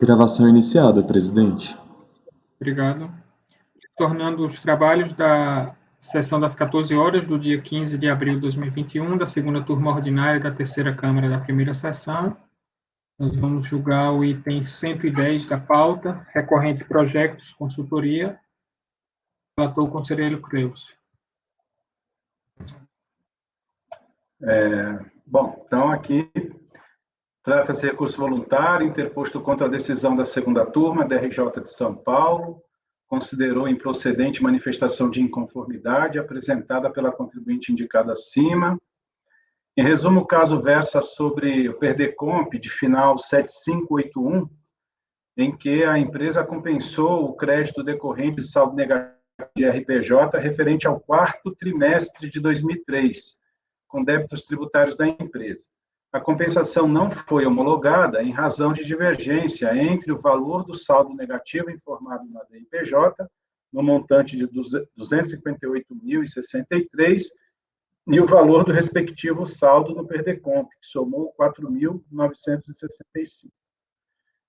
Gravação iniciada, presidente. Obrigado. Tornando os trabalhos da sessão das 14 horas do dia 15 de abril de 2021, da segunda turma ordinária da terceira Câmara da primeira sessão. Nós vamos julgar o item 110 da pauta, recorrente projetos, consultoria. Relator o conselheiro Cleuso. Bom, então aqui trata-se de recurso voluntário interposto contra a decisão da segunda turma, DRJ de São Paulo, considerou improcedente manifestação de inconformidade apresentada pela contribuinte indicada acima. Em resumo, o caso versa sobre o PERDECOMP de final 7581, em que a empresa compensou o crédito decorrente de saldo negativo de RPJ referente ao quarto trimestre de 2003, com débitos tributários da empresa. A compensação não foi homologada em razão de divergência entre o valor do saldo negativo informado na DIPJ, no montante de R$ 258.063, e o valor do respectivo saldo no PERDECOMP, que somou R$ 4.965.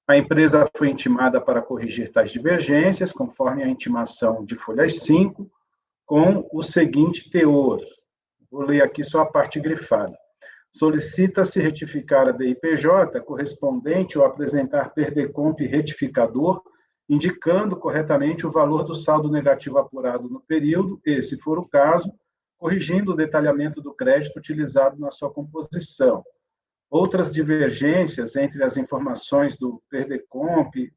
A empresa foi intimada para corrigir tais divergências, conforme a intimação de folhas 5, com o seguinte teor. Vou ler aqui só a parte grifada. Solicita-se retificar a DIPJ correspondente ou apresentar PERDECOMP retificador, indicando corretamente o valor do saldo negativo apurado no período e, se for o caso, corrigindo o detalhamento do crédito utilizado na sua composição. Outras divergências entre as informações do PERDECOMP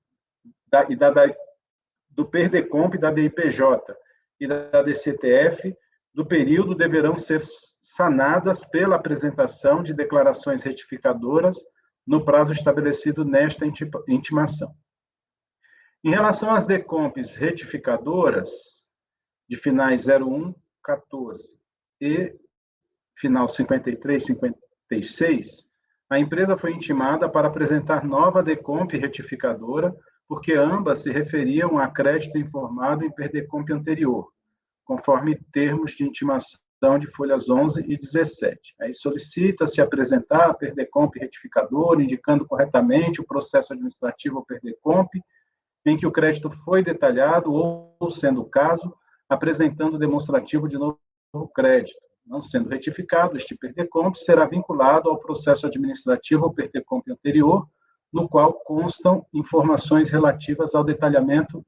do PERDECOMP da DIPJ e da DCTF do período deverão ser sanadas pela apresentação de declarações retificadoras no prazo estabelecido nesta intimação. Em relação às DECOMPs retificadoras, de finais 01, 14 e final 53, 56, a empresa foi intimada para apresentar nova DECOMP retificadora, porque ambas se referiam a crédito informado em PERDECOMP anterior, conforme termos de intimação de folhas 11 e 17. Aí solicita-se apresentar a PERDECOMP retificador, indicando corretamente o processo administrativo ao PERDECOMP, em que o crédito foi detalhado, ou, sendo o caso, apresentando demonstrativo de novo crédito. Não sendo retificado, este PERDECOMP será vinculado ao processo administrativo ao PERDECOMP anterior, no qual constam informações relativas ao detalhamento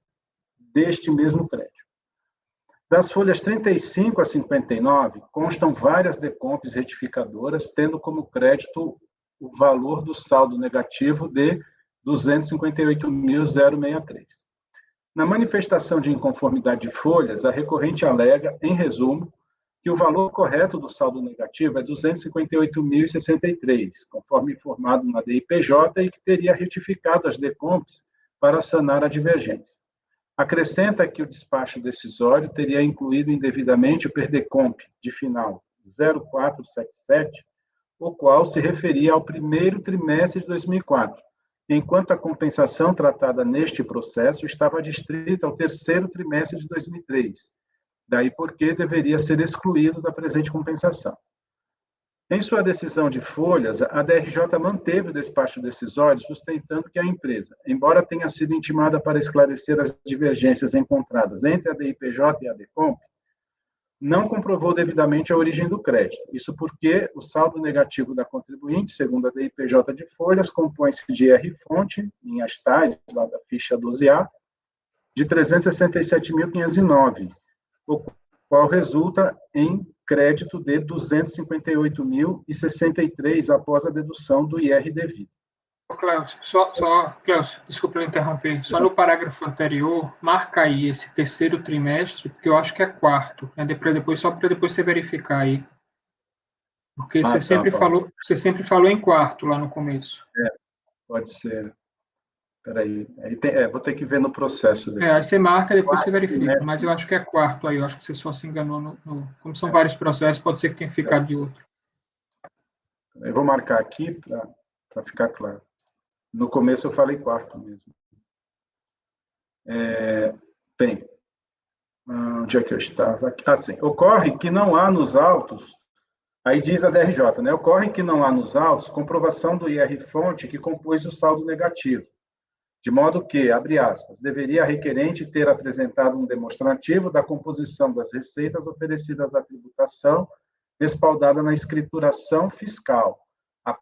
deste mesmo crédito. Das folhas 35 a 59, constam várias DECOMPs retificadoras, tendo como crédito o valor do saldo negativo de R$ 258.063. Na manifestação de inconformidade de folhas, a recorrente alega, em resumo, que o valor correto do saldo negativo é R$ 258.063, conforme informado na DIPJ, e que teria retificado as DECOMPs para sanar a divergência. Acrescenta que o despacho decisório teria incluído indevidamente o PERDECOMP de final 0477, o qual se referia ao primeiro trimestre de 2004, enquanto a compensação tratada neste processo estava adstrita ao terceiro trimestre de 2003, daí porque deveria ser excluído da presente compensação. Em sua decisão de folhas, a DRJ manteve o despacho decisório, sustentando que a empresa, embora tenha sido intimada para esclarecer as divergências encontradas entre a DIPJ e a DECOMP, não comprovou devidamente a origem do crédito. Isso porque o saldo negativo da contribuinte, segundo a DIPJ de folhas, compõe-se de R-fonte, em astais, lá da ficha 12A, de 367.509, o qual resulta em crédito de 258.063 após a dedução do IR devido. Cleuso, Cleuso, desculpa eu interromper. Só no parágrafo anterior, marca aí esse terceiro trimestre, porque eu acho que é quarto, né? Só para depois você verificar aí. Porque você sempre falou em quarto lá no começo. Pode ser. Peraí, vou ter que ver no processo. Aí você marca, depois você verifica, mas eu acho que é quarto aí, eu acho que você só se enganou. Como são vários processos, pode ser que tenha ficado de outro. Eu vou marcar aqui para ficar claro. No começo eu falei quarto mesmo. Bem, onde é que eu estava? Sim. Ocorre que não há nos autos, aí diz a DRJ, né? Ocorre que não há nos autos comprovação do IR-fonte que compôs o saldo negativo, de modo que, abre aspas, deveria a requerente ter apresentado um demonstrativo da composição das receitas oferecidas à tributação, respaldada na escrituração fiscal, a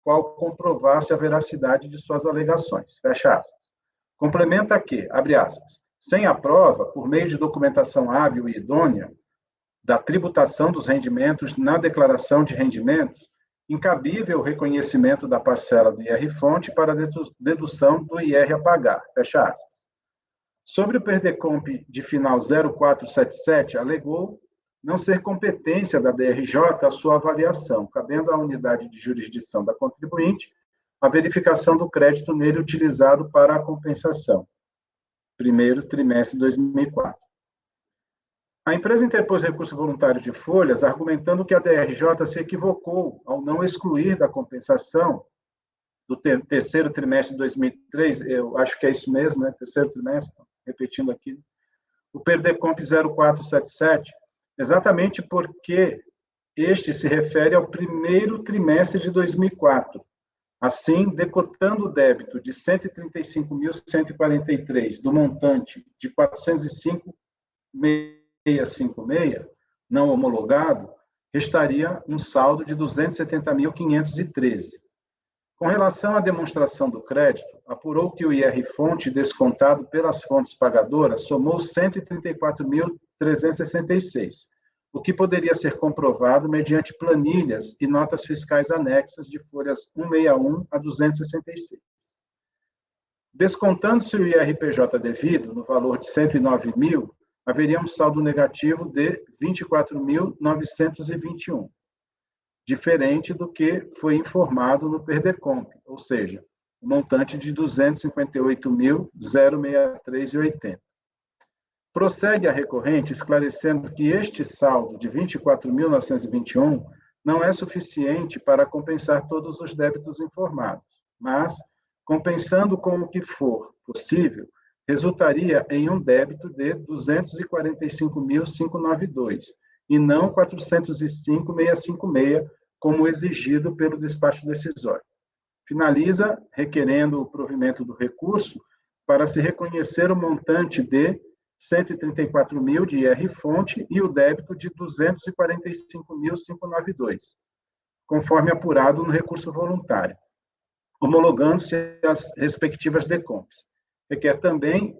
qual comprovasse a veracidade de suas alegações, fecha aspas. Complementa que, abre aspas, sem a prova, por meio de documentação hábil e idônea, da tributação dos rendimentos na declaração de rendimentos, incabível o reconhecimento da parcela do IR-fonte para dedução do IR a pagar, fecha aspas. Sobre o PERDECOMP de final 0477, alegou não ser competência da DRJ a sua avaliação, cabendo à unidade de jurisdição da contribuinte a verificação do crédito nele utilizado para a compensação, primeiro trimestre de 2004. A empresa interpôs recurso voluntário de folhas, argumentando que a DRJ se equivocou ao não excluir da compensação do terceiro trimestre de 2003, eu acho que é isso mesmo, né? Terceiro trimestre, repetindo aqui, o PERDECOMP 0477, exatamente porque este se refere ao primeiro trimestre de 2004. Assim, decotando o débito de R$ 135.143 do montante de R$ 405.656, não homologado, restaria um saldo de R$ 270.513. Com relação à demonstração do crédito, apurou que o IR-fonte descontado pelas fontes pagadoras somou R$ 134.366, o que poderia ser comprovado mediante planilhas e notas fiscais anexas de folhas 161 a 266. Descontando-se o IRPJ devido, no valor de R$ 109.000, haveria um saldo negativo de R$ 24.921, diferente do que foi informado no PERDECOMP, ou seja, o montante de R$ 258.063,80. Prossegue a recorrente esclarecendo que este saldo de R$ 24.921 não é suficiente para compensar todos os débitos informados, mas, compensando com o que for possível, resultaria em um débito de R$ 245.592, e não R$ 405.656, como exigido pelo despacho decisório. Finaliza requerendo o provimento do recurso para se reconhecer o montante de R$ 134.000 de IR-fonte e o débito de R$ 245.592, conforme apurado no recurso voluntário, homologando-se as respectivas DECOMPs. Requer também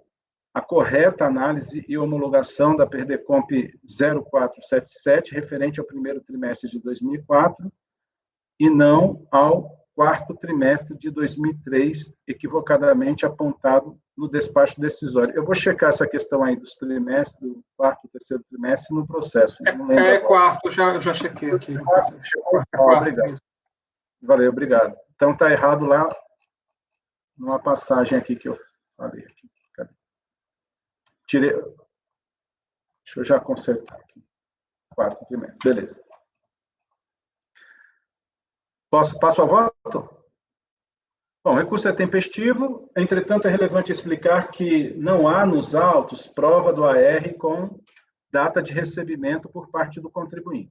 a correta análise e homologação da PERDECOMP 0477, referente ao primeiro trimestre de 2004, e não ao quarto trimestre de 2003, equivocadamente apontado no despacho decisório. Eu vou checar essa questão aí dos trimestres, do quarto e terceiro trimestre, no processo. Quarto, eu já chequei aqui. Obrigado. Valeu, obrigado. Então, está errado lá, numa passagem aqui que eu falei. Aqui. Cadê? Tirei. Deixa eu já consertar aqui. Quarto trimestre, beleza. Passo a voto? Bom, o recurso é tempestivo, entretanto, é relevante explicar que não há nos autos prova do AR com data de recebimento por parte do contribuinte.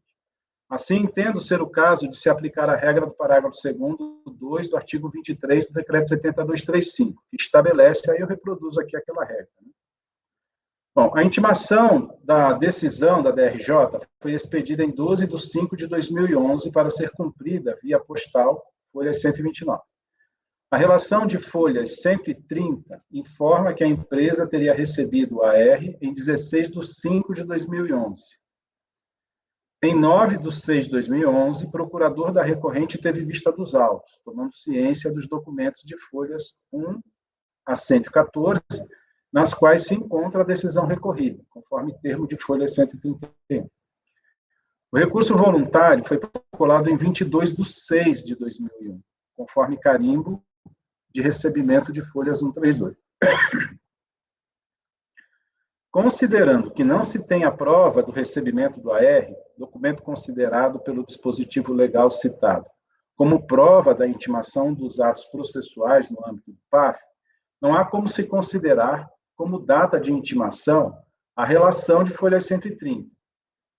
Assim, entendo ser o caso de se aplicar a regra do parágrafo 2º, 2 do artigo 23 do decreto 7235, que estabelece, aí eu reproduzo aqui aquela regra. Bom, a intimação da decisão da DRJ foi expedida em 12 de 5 de 2011 para ser cumprida via postal, folha 129. A relação de folhas 130 informa que a empresa teria recebido o AR em 16 de 5 de 2011. Em 9 de 6 de 2011, o procurador da recorrente teve vista dos autos, tomando ciência dos documentos de folhas 1 a 114, nas quais se encontra a decisão recorrida, conforme termo de folha 131. O recurso voluntário foi protocolado em 22 de 6 de 2001, conforme carimbo de recebimento de folhas 132. Considerando que não se tem a prova do recebimento do AR, documento considerado pelo dispositivo legal citado como prova da intimação dos atos processuais no âmbito do PAF, não há como se considerar como data de intimação a relação de folha 130.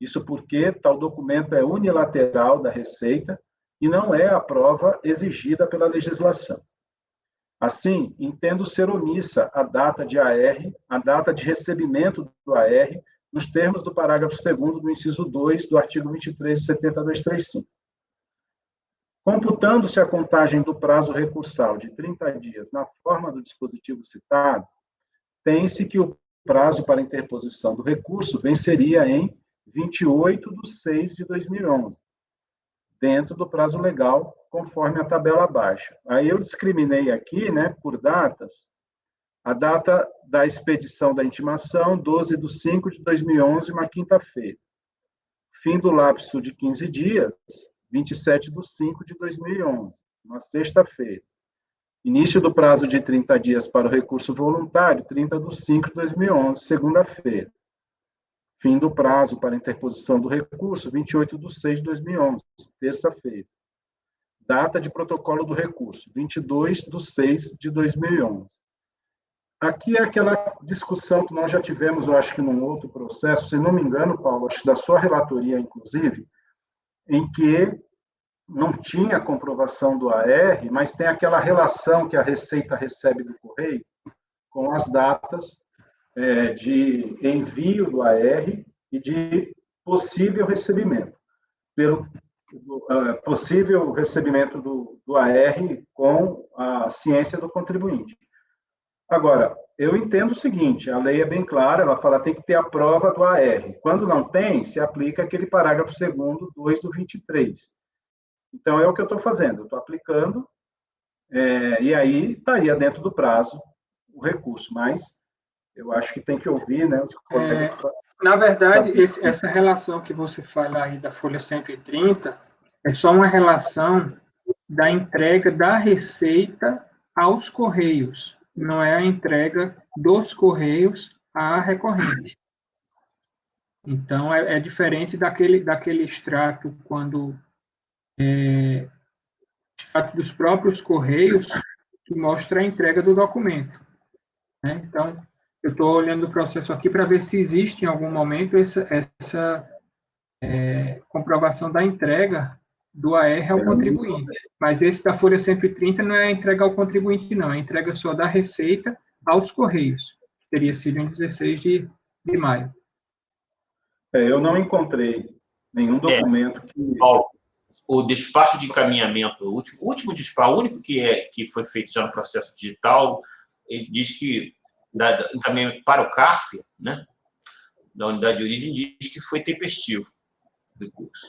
Isso porque tal documento é unilateral da Receita e não é a prova exigida pela legislação. Assim, entendo ser omissa a data de AR, a data de recebimento do AR, nos termos do parágrafo 2º do inciso 2 do artigo 23 do 70.235. Computando-se a contagem do prazo recursal de 30 dias na forma do dispositivo citado, tem-se que o prazo para interposição do recurso venceria em 28/6/2011, dentro do prazo legal, conforme a tabela abaixo. Aí eu discriminei aqui, né, por datas, a data da expedição da intimação, 12/5/2011, uma quinta-feira. Fim do lapso de 15 dias, 27/5/2011, uma sexta-feira. Início do prazo de 30 dias para o recurso voluntário, 30/5/2011, segunda-feira. Fim do prazo para interposição do recurso, 28/6/2011, terça-feira. Data de protocolo do recurso, 22/6/2011. Aqui é aquela discussão que nós já tivemos, eu acho que num outro processo, se não me engano, Paulo, acho que da sua relatoria, inclusive, em que não tinha comprovação do AR, mas tem aquela relação que a Receita recebe do Correio com as datas de envio do AR e de possível recebimento. Pelo possível recebimento do AR com a ciência do contribuinte. Agora, eu entendo o seguinte, a lei é bem clara, ela fala que tem que ter a prova do AR. Quando não tem, se aplica aquele parágrafo 2º, 2 do 23. Então, é o que eu estou fazendo, eu estou aplicando, e aí estaria dentro do prazo o recurso, mas eu acho que tem que ouvir, né, os colegas. Na verdade, essa relação que você fala aí da folha 130 é só uma relação da entrega da Receita aos Correios, não é a entrega dos Correios à recorrente. Então, é diferente daquele extrato quando extrato dos próprios Correios que mostra a entrega do documento, né? Então, eu estou olhando o processo aqui para ver se existe em algum momento essa comprovação da entrega do AR ao contribuinte. Mas esse da folha 130 não é a entrega ao contribuinte, não. É a entrega só da Receita aos Correios. Teria sido em 16 de maio. Eu não encontrei nenhum documento que... Paulo, o despacho de encaminhamento, o último despacho, o único que foi feito já no processo digital, ele diz que encaminhamento para o CARF, né, da unidade de origem, diz que foi tempestivo o recurso.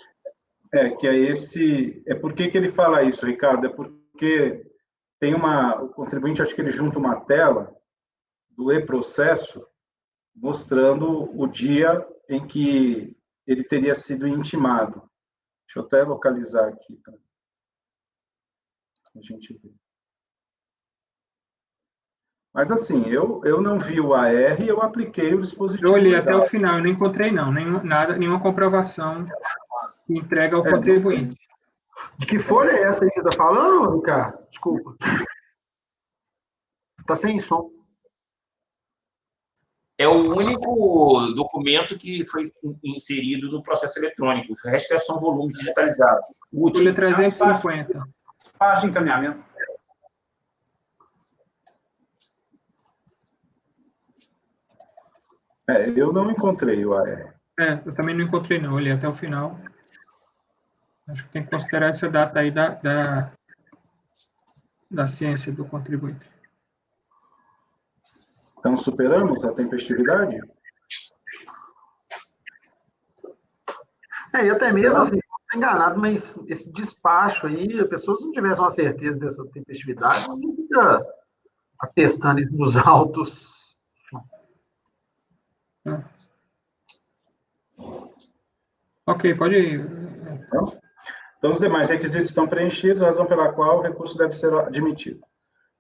Que é esse... Por que ele fala isso, Ricardo? É porque tem o contribuinte, acho que ele junta uma tela do e-processo mostrando o dia em que ele teria sido intimado. Deixa eu até localizar aqui para a gente ver. Mas, assim, eu não vi o AR e eu apliquei o dispositivo. Eu olhei até o final, eu não encontrei, não, nenhuma comprovação que entrega ao contribuinte. De que folha é essa aí que você está falando, Ricardo? Desculpa. Está sem som. É o único documento que foi inserido no processo eletrônico. O resto são volumes digitalizados. Folha 350. Faixa de encaminhamento. Eu não encontrei o AR. Eu também não encontrei, não. Olhei até o final. Acho que tem que considerar essa data aí da ciência do contribuinte. Então, superamos a tempestividade? E até mesmo, assim, estou enganado, mas esse despacho aí, a pessoa, se não tivesse uma certeza dessa tempestividade, não fica atestando isso nos autos. Ok, pode ir. Então, os demais requisitos estão preenchidos, razão pela qual o recurso deve ser admitido.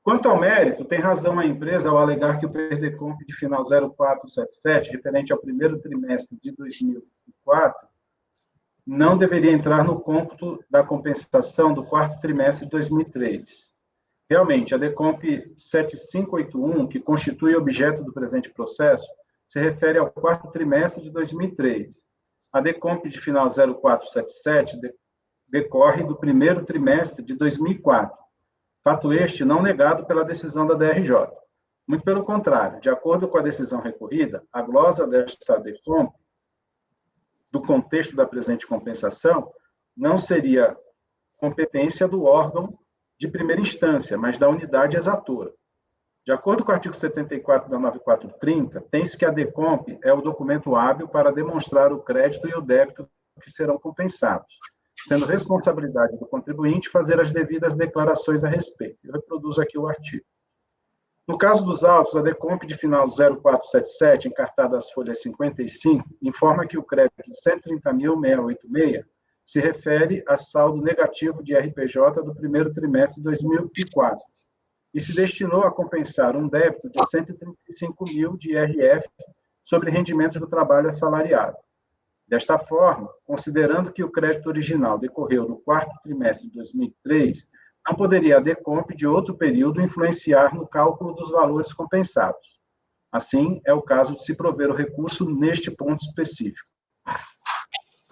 Quanto ao mérito, tem razão a empresa ao alegar que o PERDECOMP de final 0477, referente ao primeiro trimestre de 2004, não deveria entrar no cômputo da compensação do quarto trimestre de 2003. Realmente, a DECOMP 7581, que constitui objeto do presente processo, se refere ao quarto trimestre de 2003. A DECOMP de final 0477 decorre do primeiro trimestre de 2004. Fato este não negado pela decisão da DRJ. Muito pelo contrário, de acordo com a decisão recorrida, a glosa desta DECOMP, do contexto da presente compensação, não seria competência do órgão de primeira instância, mas da unidade exatora. De acordo com o artigo 74 da 9430, tem-se que a DECOMP é o documento hábil para demonstrar o crédito e o débito que serão compensados, sendo responsabilidade do contribuinte fazer as devidas declarações a respeito. Eu reproduzo aqui o artigo. No caso dos autos, a DECOMP de final 0477, encartada às folhas 55, informa que o crédito de R$ 130.686 se refere a saldo negativo de RPJ do primeiro trimestre de 2004 e se destinou a compensar um débito de R$ 135.000 de IRF sobre rendimentos do trabalho assalariado. Desta forma, considerando que o crédito original decorreu no quarto trimestre de 2003, não poderia a DECOMP de outro período influenciar no cálculo dos valores compensados. Assim, é o caso de se prover o recurso neste ponto específico.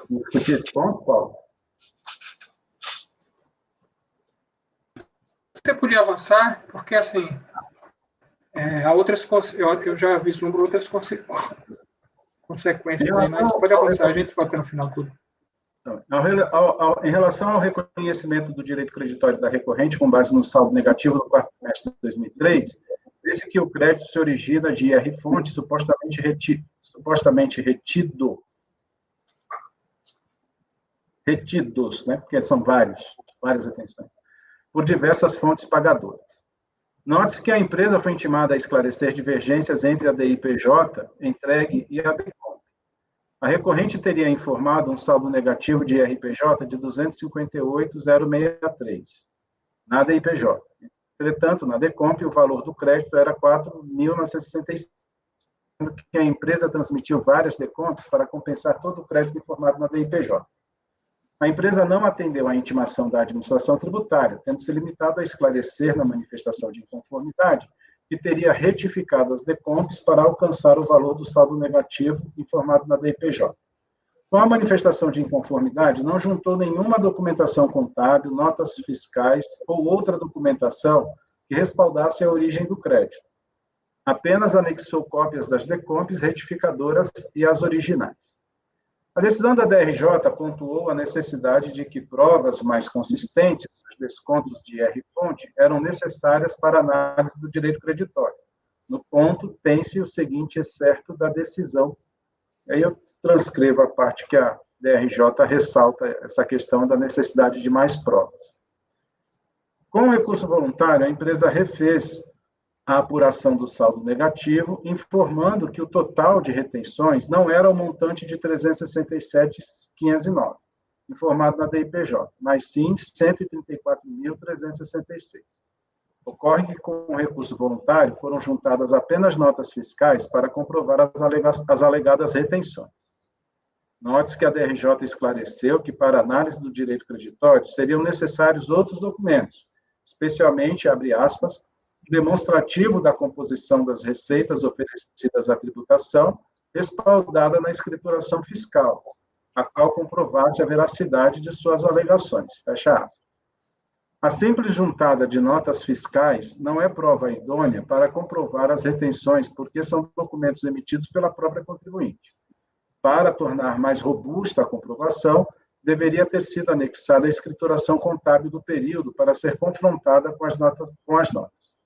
Discutir esse ponto, Paulo? Você podia avançar, porque, assim, há outras, eu já vislumbro outras consequências aí, mas pode avançar, a gente vai até no final tudo. Em relação ao reconhecimento do direito creditório da recorrente, com base no saldo negativo do quarto trimestre de 2003, disse que o crédito se origina de IR-fonte supostamente retidos, né, porque são várias retenções, por diversas fontes pagadoras. Note-se que a empresa foi intimada a esclarecer divergências entre a DIPJ entregue e a DECOMP. A recorrente teria informado um saldo negativo de IRPJ de 258.063 na DIPJ. Entretanto, na DECOMP, o valor do crédito era 4.965, sendo que a empresa transmitiu várias DECOMPs para compensar todo o crédito informado na DIPJ. A empresa não atendeu à intimação da administração tributária, tendo se limitado a esclarecer na manifestação de inconformidade que teria retificado as DECOMPs para alcançar o valor do saldo negativo informado na DIPJ. Com a manifestação de inconformidade, não juntou nenhuma documentação contábil, notas fiscais ou outra documentação que respaldasse a origem do crédito. Apenas anexou cópias das DECOMPs retificadoras e as originais. A decisão da DRJ pontuou a necessidade de que provas mais consistentes dos descontos de IR-fonte eram necessárias para a análise do direito creditório. No ponto, tem-se o seguinte excerto da decisão. Aí eu transcrevo a parte que a DRJ ressalta essa questão da necessidade de mais provas. Com o recurso voluntário, a empresa refez a apuração do saldo negativo, informando que o total de retenções não era o montante de 367.509, informado na DIPJ, mas sim 134.366. Ocorre que, com o recurso voluntário, foram juntadas apenas notas fiscais para comprovar as alegadas retenções. Note-se que a DRJ esclareceu que, para análise do direito creditório, seriam necessários outros documentos, especialmente, abre aspas, demonstrativo da composição das receitas oferecidas à tributação, respaldada na escrituração fiscal, a qual comprovasse a veracidade de suas alegações. Fecha aspas. A simples juntada de notas fiscais não é prova idônea para comprovar as retenções, porque são documentos emitidos pela própria contribuinte. Para tornar mais robusta a comprovação, deveria ter sido anexada a escrituração contábil do período para ser confrontada com as notas.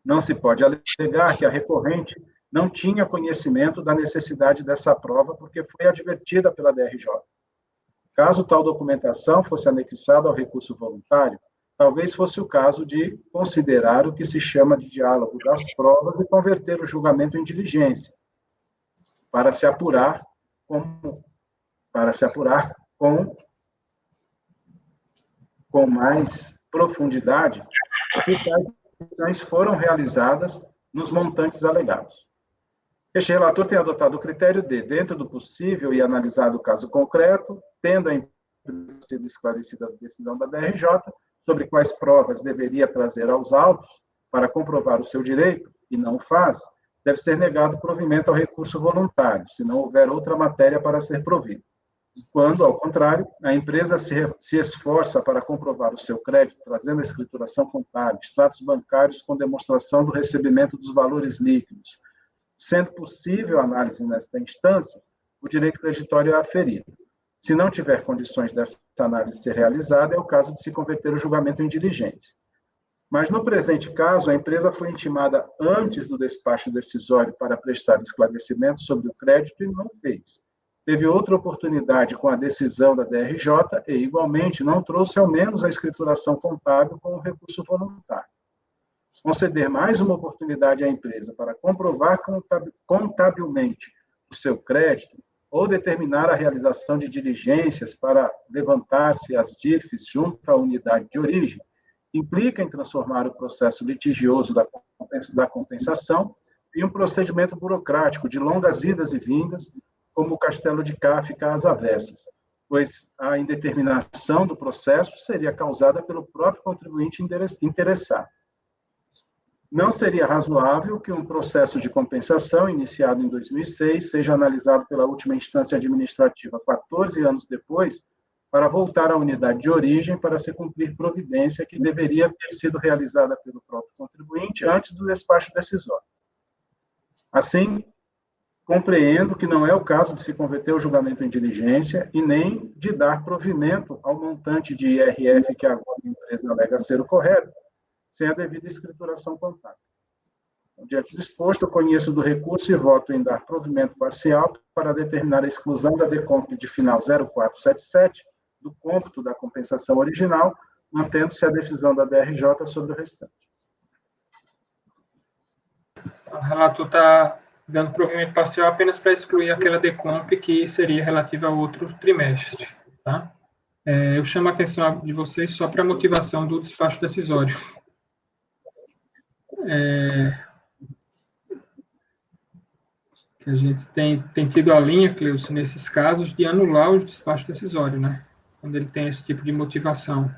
Não se pode alegar que a recorrente não tinha conhecimento da necessidade dessa prova porque foi advertida pela DRJ. Caso tal documentação fosse anexada ao recurso voluntário, talvez fosse o caso de considerar o que se chama de diálogo das provas e converter o julgamento em diligência, para se apurar com mais profundidade se tais decisões foram realizadas nos montantes alegados. Este relator tem adotado o critério de, dentro do possível e analisado o caso concreto, tendo a empresa sido esclarecida a decisão da DRJ sobre quais provas deveria trazer aos autos para comprovar o seu direito, e não o faz, deve ser negado provimento ao recurso voluntário, se não houver outra matéria para ser provida. quando, ao contrário, a empresa se esforça para comprovar o seu crédito, trazendo a escrituração contábil, extratos bancários com demonstração do recebimento dos valores líquidos. Sendo possível a análise nesta instância, o direito creditório é aferido. Se não tiver condições dessa análise ser realizada, é o caso de se converter o julgamento em diligência. Mas, no presente caso, a empresa foi intimada antes do despacho decisório para prestar esclarecimento sobre o crédito e não fez. Teve outra oportunidade com a decisão da DRJ e, igualmente, não trouxe ao menos a escrituração contábil com o recurso voluntário. Conceder mais uma oportunidade à empresa para comprovar contabilmente o seu crédito ou determinar a realização de diligências para levantar-se as DIRFs junto à unidade de origem, implica em transformar o processo litigioso da compensação em um procedimento burocrático de longas idas e vindas, como o Castelo de Cá fica às avessas, pois a indeterminação do processo seria causada pelo próprio contribuinte interessado. Não seria razoável que um processo de compensação iniciado em 2006 seja analisado pela última instância administrativa 14 anos depois, para voltar à unidade de origem para se cumprir providência que deveria ter sido realizada pelo próprio contribuinte antes do despacho decisório. Assim, compreendo que não é o caso de se converter o julgamento em diligência e nem de dar provimento ao montante de IRF que agora a empresa alega ser o correto, sem a devida escrituração contábil. Diante do exposto, eu conheço do recurso e voto em dar provimento parcial para determinar a exclusão da DECOMP de final 0477 do cômputo da compensação original, mantendo-se a decisão da DRJ sobre o restante. O relator está dando provimento parcial apenas para excluir aquela DECOMP que seria relativa ao outro trimestre. Tá? Eu chamo a atenção de vocês só para a motivação do despacho decisório. Que a gente tem tido a linha, Cleusa, nesses casos, de anular os despachos decisórios, né? Quando ele tem esse tipo de motivação.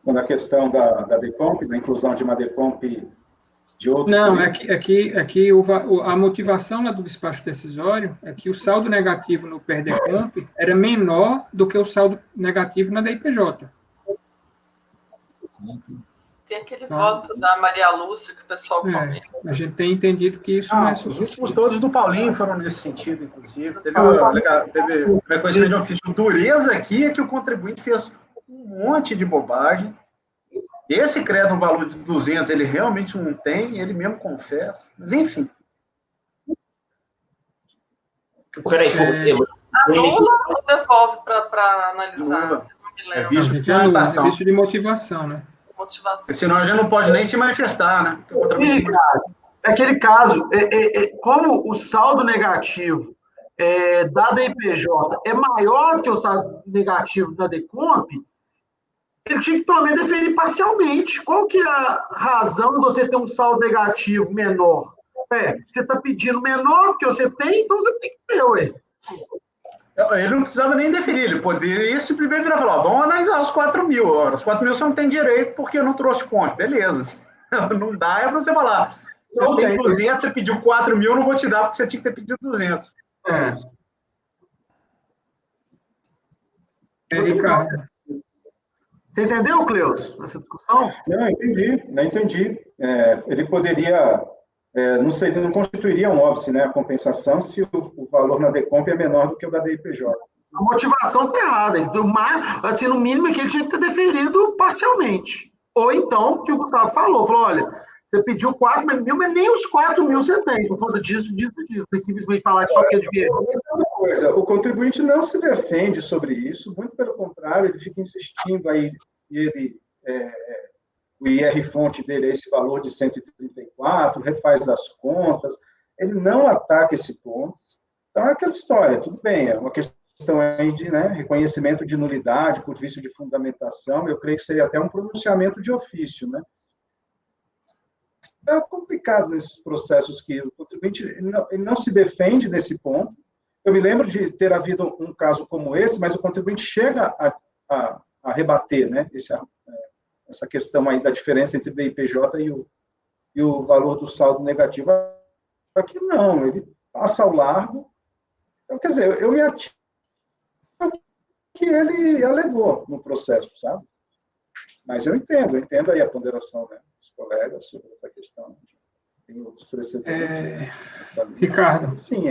Quando a questão da DECOMP, da inclusão de uma DECOMP de outro... Não, é que a motivação lá do despacho decisório é que o saldo negativo no PERDECOMP era menor do que o saldo negativo na DIPJ. Tem aquele voto da Maria Lúcia que o pessoal comenta. A gente tem entendido que isso não é suficiente. Os últimos todos do Paulinho foram nesse sentido, inclusive. Teve reconhecimento de ofício. Dureza aqui é que o contribuinte fez um monte de bobagem. Esse crédito no valor de 200, ele realmente não tem, ele mesmo confessa. Mas, enfim. Peraí, anula ou devolve para analisar? Anula. É vício de anotação. Vício de motivação, né? Motivação. Senão a gente não pode nem se manifestar, né? É aquele caso, como o saldo negativo da DIPJ é maior que o saldo negativo da DECOMP, ele tinha que pelo menos definir parcialmente. Qual que é a razão de você ter um saldo negativo menor? Você está pedindo menor do que você tem, então você tem que ter, ué. Ele não precisava nem definir, ele poderia simplesmente virar e falar, vamos analisar os 4 mil. Ora, os 4 mil você não tem direito porque eu não trouxe conta. Beleza. Não dá, é para você falar. Você tem 200, você pediu 4 mil, não vou te dar porque você tinha que ter pedido 200. Ricardo. Você entendeu, Cleus, essa discussão? Não, entendi. Ele poderia... não constituiria um óbice, né, a compensação, se o valor na DECOMP é menor do que o da DIPJ. A motivação está errada. Assim, no mínimo é que ele tinha que ter deferido parcialmente. Ou então, que o Gustavo falou, olha, você pediu 4 mil, mas nem os 4 mil você tem, por conta disso. Simplesmente falar que só que devia. O contribuinte não se defende sobre isso, muito pelo contrário, ele fica insistindo aí, o IR-fonte dele é esse valor de 134, refaz as contas, ele não ataca esse ponto. Então, é aquela história, tudo bem, é uma questão aí de reconhecimento de nulidade por vício de fundamentação, eu creio que seria até um pronunciamento de ofício, né? É complicado nesses processos que o contribuinte ele não se defende nesse ponto. Eu me lembro de ter havido um caso como esse, mas o contribuinte chega a rebater, né, essa questão aí da diferença entre DIPJ e o valor do saldo negativo. Aqui não, ele passa ao largo Então, quer dizer, eu me ativo que ele alegou no processo, sabe? Mas eu entendo aí a ponderação, né, dos colegas sobre essa questão. Tem outros precedentes. Ricardo. Sim,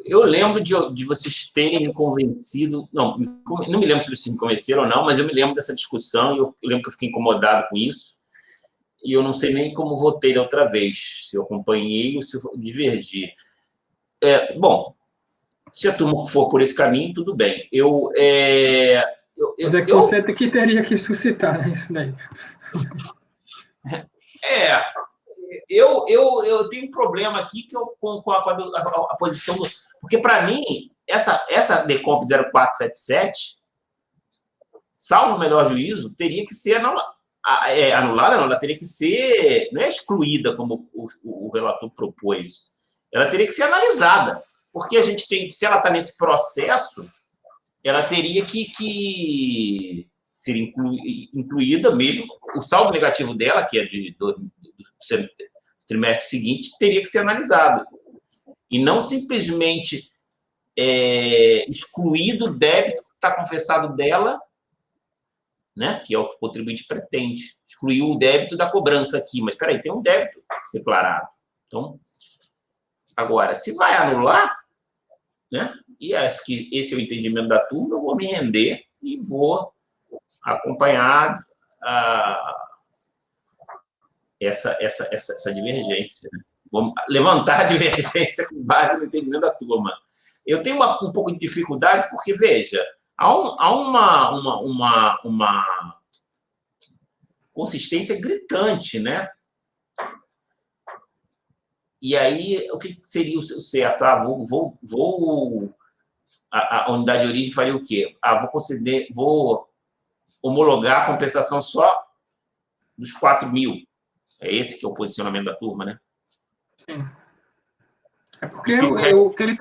eu lembro de vocês terem me convencido. Não me lembro se vocês me convenceram ou não, mas eu me lembro dessa discussão e eu lembro que eu fiquei incomodado com isso. E eu não sei nem como votei da outra vez, se eu acompanhei ou se eu divergi. Bom, se a turma for por esse caminho, tudo bem. Mas é que você que teria que suscitar, né, isso daí. Eu tenho um problema aqui que com a posição do... Porque, para mim, essa DECOMP 0477, salvo o melhor juízo, teria que ser anulada, não, ela teria que ser... Não é excluída, como o relator propôs. Ela teria que ser analisada. Porque a gente tem... Se ela está nesse processo, ela teria que ser incluída mesmo. O saldo negativo dela, que é do trimestre seguinte, teria que ser analisado. E não simplesmente excluído o débito que está confessado dela, né, que é o que o contribuinte pretende. Excluiu o débito da cobrança aqui, mas, espera aí, tem um débito declarado. Então, agora, se vai anular, né, e acho que esse é o entendimento da turma, eu vou me render e vou acompanhar essa divergência. Né? Vamos levantar a divergência com base no entendimento da turma. Eu tenho um pouco de dificuldade porque, veja, há uma consistência gritante, né? E aí, o que seria o certo? A unidade de origem faria o quê? Vou homologar a compensação só dos 4.000. É esse que é o posicionamento da turma, né? Sim. É porque o que ele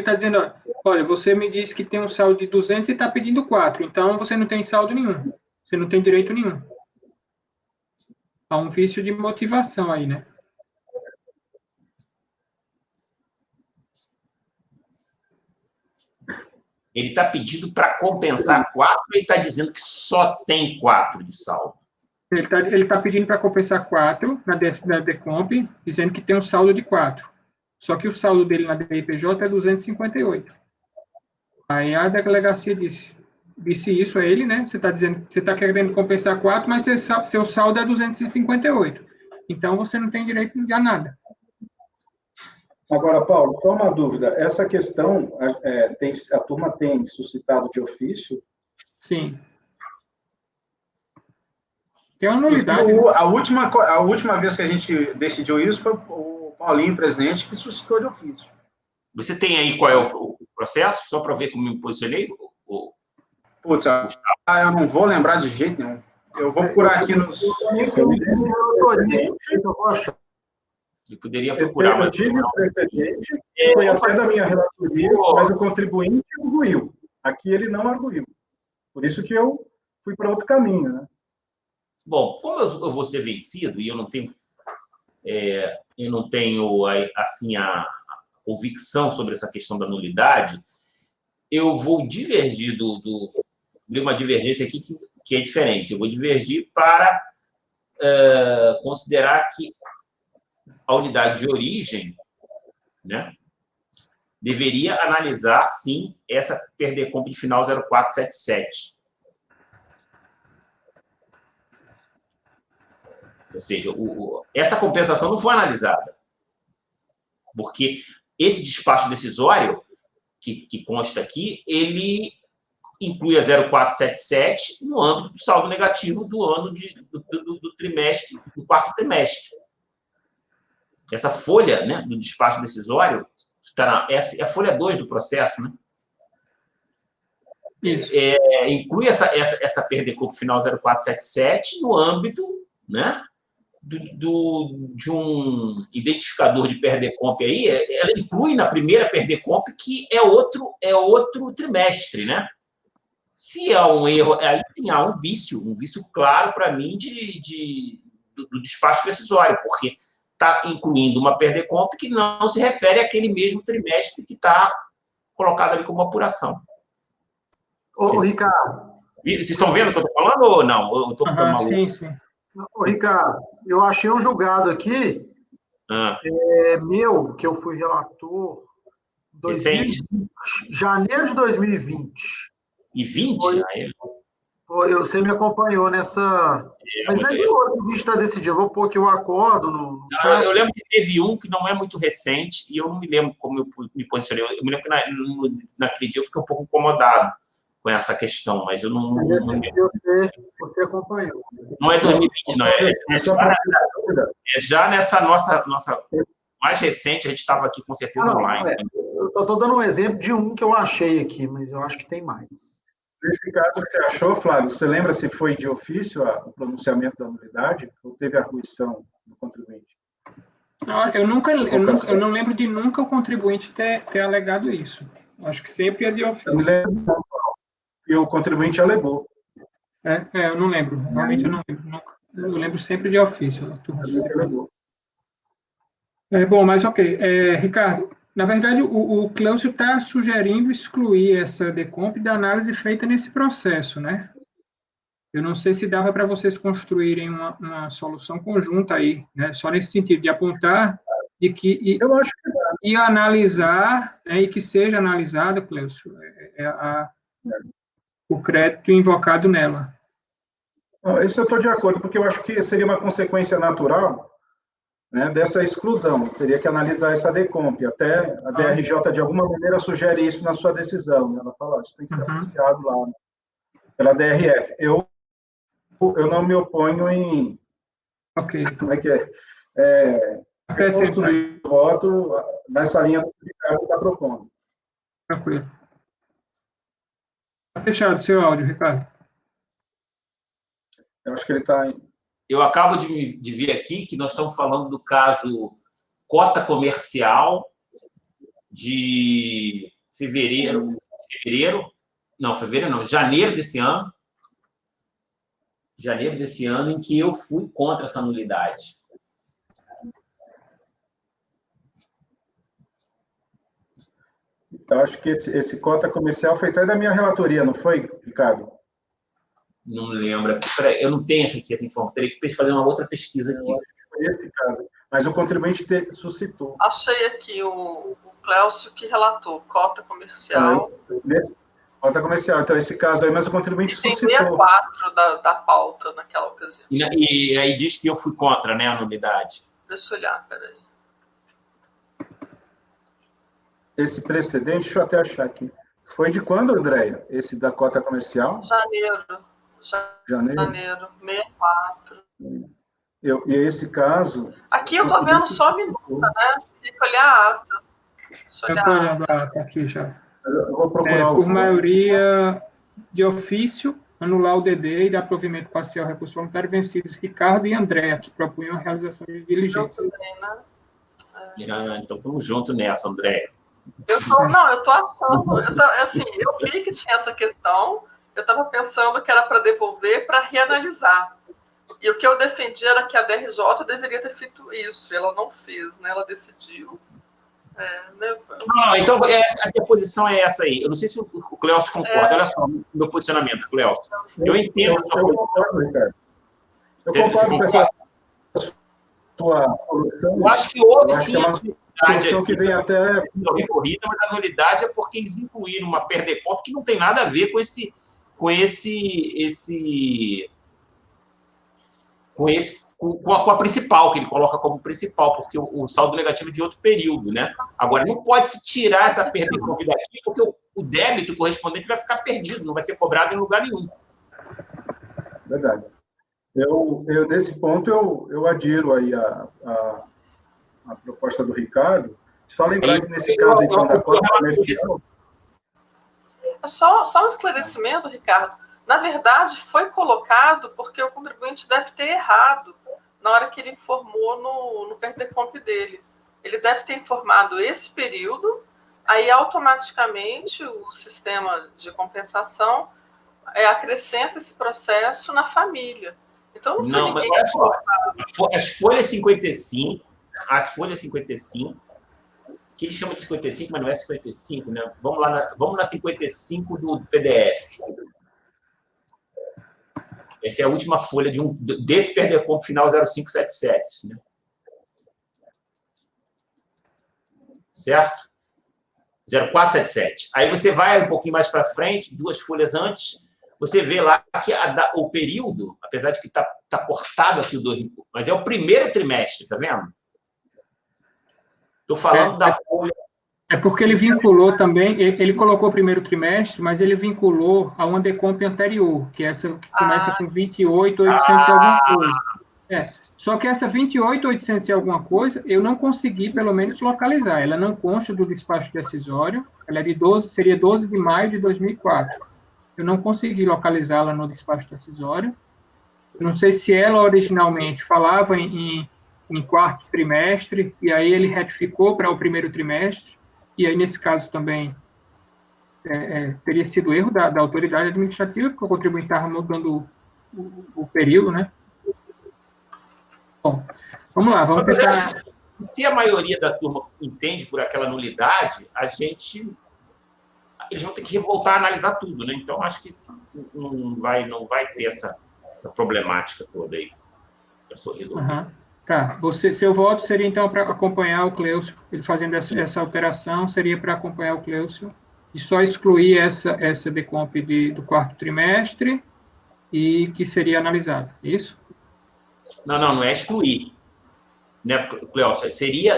está dizendo, olha, você me disse que tem um saldo de 200 e está pedindo 4, então você não tem saldo nenhum, você não tem direito nenhum. Há um vício de motivação aí, né? Ele está pedindo para compensar 4 ou ele está dizendo que só tem 4 de saldo? Ele tá pedindo para compensar 4 na DECOMP, dizendo que tem um saldo de 4. Só que o saldo dele na DIPJ é 258. Aí a delegacia disse isso a ele, né? Você está dizendo que você está querendo compensar 4, mas seu saldo é 258. Então, você não tem direito a nada. Agora, Paulo, só uma dúvida. Essa questão, a turma tem suscitado de ofício? Sim. Tem uma nulidade. A última vez que a gente decidiu isso foi o Paulinho, presidente, que suscitou de ofício. Você tem aí qual é o processo? Só para ver como me posicionei? Putz, eu não vou lembrar de jeito nenhum. Eu vou procurar aqui nos... Eu poderia procurar. Eu tive o precedente, foi até da minha relatoria, mas o contribuinte arguiu. Aqui ele não arguiu. Por isso que eu fui para outro caminho, né? Bom, como eu vou ser vencido e eu não tenho assim a convicção sobre essa questão da nulidade, eu vou divergir de uma divergência aqui que é diferente. Eu vou divergir para considerar que a unidade de origem, né, deveria analisar, sim, essa PERDECOMP de final 0477. Ou seja, essa compensação não foi analisada. Porque esse despacho decisório, que consta aqui, ele inclui a 0477 no âmbito do saldo negativo do ano do trimestre, do quarto trimestre. Essa folha, né, do despacho decisório é a folha 2 do processo, né? Inclui essa PERDECOMP final 0477 no âmbito, né, de um identificador de PERDECOMP aí. Ela inclui na primeira PERDECOMP, que é outro trimestre, né? Se há um erro, aí sim há um vício claro para mim do despacho decisório, porque está incluindo uma PERDECOMP que não se refere àquele mesmo trimestre que está colocado ali como apuração. Ô, Ricardo. Vocês estão vendo o que eu estou falando ou não? Eu estou ficando maluco? Sim, sim. Ô, Ricardo, eu achei um julgado aqui, meu, que eu fui relator, Recente? Janeiro de 2020. E 20? Você me acompanhou nessa... Mas não é que o outro vídeo está decidido. Eu vou pôr aqui o acordo no chat. Eu lembro que teve um que não é muito recente, e eu não me lembro como eu me posicionei. Eu me lembro que naquele dia eu fiquei um pouco incomodado com essa questão, mas eu não me lembro. Você acompanhou. Não é 2020, não. É já nessa nossa mais recente, a gente estava aqui com certeza online. Eu estou dando um exemplo de um que eu achei aqui, mas eu acho que tem mais. Nesse caso que você achou, Flávio, você lembra se foi de ofício o pronunciamento da nulidade ou teve arguição do contribuinte? Não, eu não lembro de nunca o contribuinte ter alegado isso. Acho que sempre é de ofício. Eu me lembro que o contribuinte alegou. Eu não lembro. Realmente eu não lembro. Nunca. Eu lembro sempre de ofício. Bom, mas ok. Ricardo, na verdade, o Cleucio está sugerindo excluir essa DECOMP da análise feita nesse processo, né? Eu não sei se dava para vocês construírem uma solução conjunta aí, né? Só nesse sentido, de apontar de que eu acho que e analisar, né, e que seja analisado, Cleucio, o crédito invocado nela. Isso eu estou de acordo, porque eu acho que seria uma consequência natural, né, dessa exclusão. Teria que analisar essa DECOMP. Até a DRJ, de alguma maneira, sugere isso na sua decisão. Né? Ela fala, isso tem que ser apreciado lá pela DRF. Eu não me oponho em... Como é que é? Construir o voto nessa linha do que o Ricardo está propondo. Tranquilo. Está fechado seu áudio, Ricardo. Eu acho que ele está em... Eu acabo de ver aqui que nós estamos falando do caso cota comercial de janeiro desse ano. Janeiro desse ano, em que eu fui contra essa nulidade. Eu acho que esse cota comercial foi até da minha relatoria, não foi, Ricardo? Não lembro. Eu não tenho essa informação. Teria que fazer uma outra pesquisa aqui. Foi esse caso. Mas o contribuinte suscitou. Achei aqui o Cleucio que relatou cota comercial. Cota comercial. Então, esse caso aí, mas o contribuinte suscitou. Tem 64 da pauta naquela ocasião. E aí diz que eu fui contra, né, a nulidade. Deixa eu olhar, peraí. Esse precedente, deixa eu até achar aqui. Foi de quando, Andréia? Esse da cota comercial? Janeiro, 64. E esse caso... Aqui eu estou vendo só a minuta, né? Tem que olhar a ata. Eu estou olhando a ata aqui já. Eu vou procurar por maioria de ofício, anular o DD e dar provimento parcial ao recurso voluntário vencidos Ricardo e Andréia, que propunham a realização de diligência. Então, estamos juntos nessa, Andréia. Eu estou achando... eu vi que tinha essa questão, eu estava pensando que era para devolver, para reanalisar. E o que eu defendi era que a DRJ deveria ter feito isso, ela não fez, né? Ela decidiu. Então, a minha posição é essa aí. Eu não sei se o Cleucio concorda. Olha só o meu posicionamento, Cleucio. Eu entendo a sua posição. Ricardo. Eu concordo com essa sua solução. Eu acho que houve, sim, a solução que vem até... recorrida, mas a nulidade é porque eles incluíram uma PERDECOMP que não tem nada a ver com a principal, que ele coloca como principal, porque o saldo negativo é de outro período, né? Agora, não pode se tirar essa PERDECOMP daqui, porque o débito correspondente vai ficar perdido, não vai ser cobrado em lugar nenhum. Verdade. Nesse ponto, eu adiro aí a proposta do Ricardo. Só lembrar que nesse caso, então, da cota comercial... Só um esclarecimento, Ricardo. Na verdade, foi colocado porque o contribuinte deve ter errado na hora que ele informou no PERDECOMP dele. Ele deve ter informado esse período, aí automaticamente o sistema de compensação acrescenta esse processo na família. Então, não foi ninguém... As folhas 55 as folhas 55, que ele chama de 55, mas não é 55, né? Vamos na 55 do PDF. Essa é a última folha desse Perdecomp final 0577, né? Certo? 0477. Aí você vai um pouquinho mais para frente, 2 folhas antes, você vê lá que o período, apesar de que está cortado aqui o 2, mas é o primeiro trimestre, tá vendo? Estou falando da folha. É porque ele vinculou também, ele colocou o primeiro trimestre, mas ele vinculou a uma decomp anterior, que é essa que começa com 28.800 e alguma coisa. Só que essa 28.800 e alguma coisa, eu não consegui, pelo menos, localizar. Ela não consta do despacho decisório, ela é seria 12 de maio de 2004. Eu não consegui localizá-la no despacho decisório. Não sei se ela originalmente falava em quarto trimestre, e aí ele retificou para o primeiro trimestre, e aí, nesse caso, também teria sido erro da autoridade administrativa, porque o contribuinte estava mudando o período, né? Bom, vamos lá, vamos tentar... Se a maioria da turma entende por aquela nulidade, eles vão ter que voltar a analisar tudo, né? Então, acho que não vai ter essa problemática toda aí. Eu sou resolvido. Tá, seu voto seria, então, para acompanhar o Cleucio, ele fazendo essa alteração, seria para acompanhar o Cleucio e só excluir essa decomp do quarto trimestre e que seria analisada, isso? Não é excluir, né, Cleucio? Seria